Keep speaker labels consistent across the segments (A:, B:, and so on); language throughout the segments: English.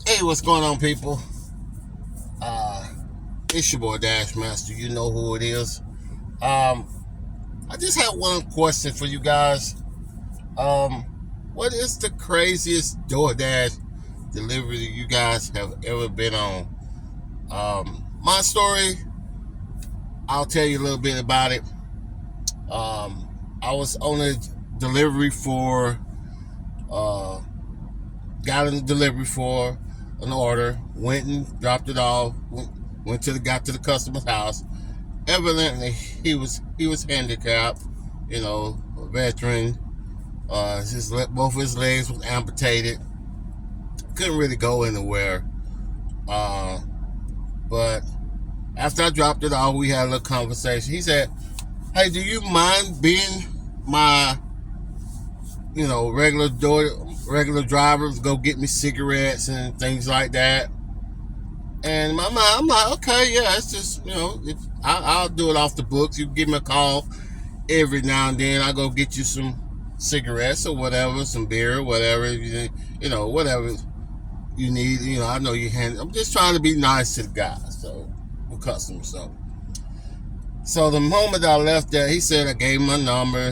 A: Hey, what's going on, people? Uh, it's your boy Dash Master. You know who it is. Um, I just have one question for you guys. Um, what is the craziest DoorDash delivery you guys have ever been on? My story, I'll tell you a little bit about it. I was on a delivery for, uh, got a delivery for an order, went and dropped it off, got to the customer's house. Evidently, he was handicapped, a veteran. Both of his legs was amputated. Couldn't really go anywhere. Uh, but after I dropped it off, we had a little conversation. He said, "Hey, do you mind being my, regular drivers? Go get me cigarettes and things like that." And in my mind, I'm like, okay, yeah, it's just, I'll do it off the books. You give me a call every now and then. I go get you some cigarettes or whatever, some beer, whatever, whatever you need. I know you hand. I'm just trying to be nice to the guys, so the customers. So the moment I left there, he said I gave him my number,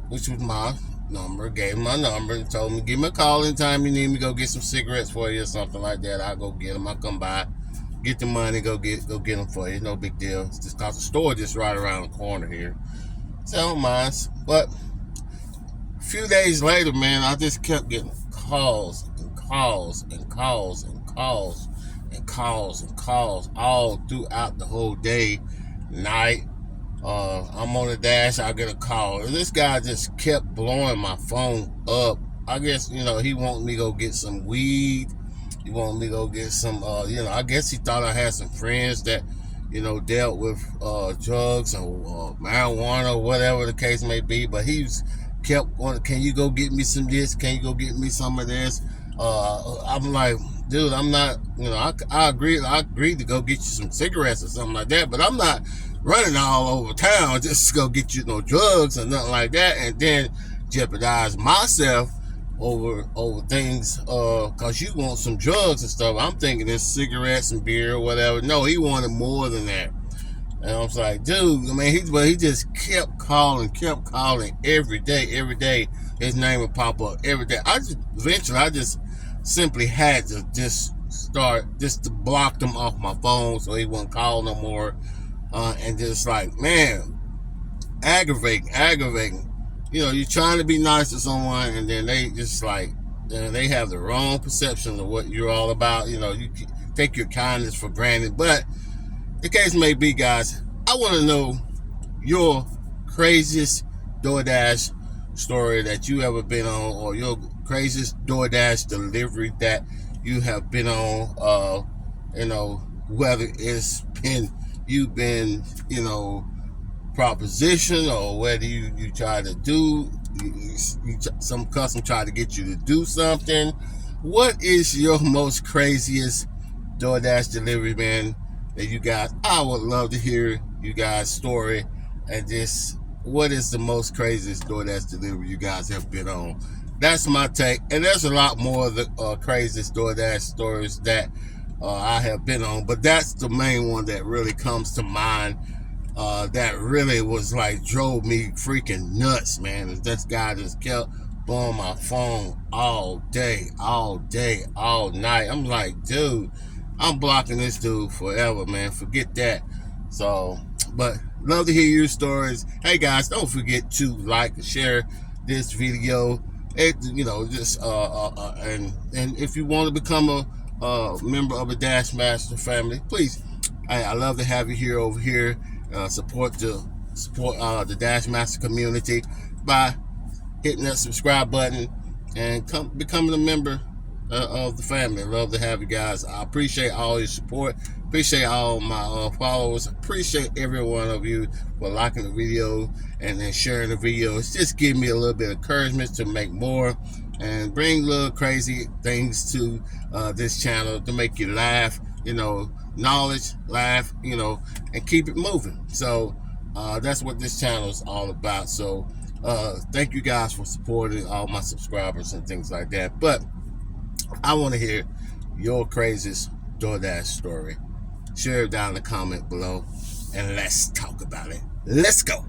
A: which was my number. Gave him my number and told me, give me a call anytime you need me. Go get some cigarettes for you or something like that. I'll go get them. I'll come by, get the money, go get them for you. No big deal. It's just cause the store just right around the corner here. So I don't mind. But a few days later, man, I just kept getting calls and calls and calls and calls and calls and calls all throughout the whole day, night. I'm on the dash, I get a call. And this guy just kept blowing my phone up. I guess, he wanted me to go get some weed. He wanted me to go get some, I guess he thought I had some friends that, dealt with drugs or marijuana or whatever the case may be. But he's kept going, can you go get me some of this? Can you go get me some of this? I'm like, dude, I'm not, I agreed to go get you some cigarettes or something like that, but I'm not running all over town just to go get you no drugs or nothing like that, and then jeopardize myself over things because you want some drugs and stuff. I'm thinking it's cigarettes and beer or whatever. No, he wanted more than that. And I was like, dude, I mean, he just kept calling every day. His name would pop up every day. Eventually I just simply had to just to block them off my phone so he wouldn't call no more. And just like, man, aggravating. You're trying to be nice to someone, and then they just like, they have the wrong perception of what you're all about. You take your kindness for granted. But the case may be, guys, I want to know your craziest DoorDash story that you ever been on, or your craziest DoorDash delivery that you have been on. Whether it's been you've been, proposition, or whether you try to do, some customer try to get you to do something. What is your most craziest DoorDash delivery, man, that you guys? I would love to hear you guys' story, and just what is the most craziest DoorDash delivery you guys have been on? That's my take, and there's a lot more of the craziest DoorDash stories that I have been on, but that's the main one that really comes to mind. That really was like, drove me freaking nuts, man. This guy just kept blowing my phone all day, all night. I'm like, dude, I'm blocking this dude forever, man. Forget that. So, but love to hear your stories. Hey guys, don't forget to like and share this video. And if you want to become a member of the Dash Master family, please, I love to have you here over here. Support the Dash Master community by hitting that subscribe button and becoming a member of the family. Love to have you guys. I appreciate all your support. Appreciate all my followers. Appreciate every one of you for liking the video and then sharing the video. It's just giving me a little bit of encouragement to make more and bring little crazy things to this channel to make you laugh, knowledge, laugh, and keep it moving. So that's what this channel is all about. So thank you guys for supporting all my subscribers and things like that. But I want to hear your craziest DoorDash story. Share it down in the comment below and let's talk about it. Let's go.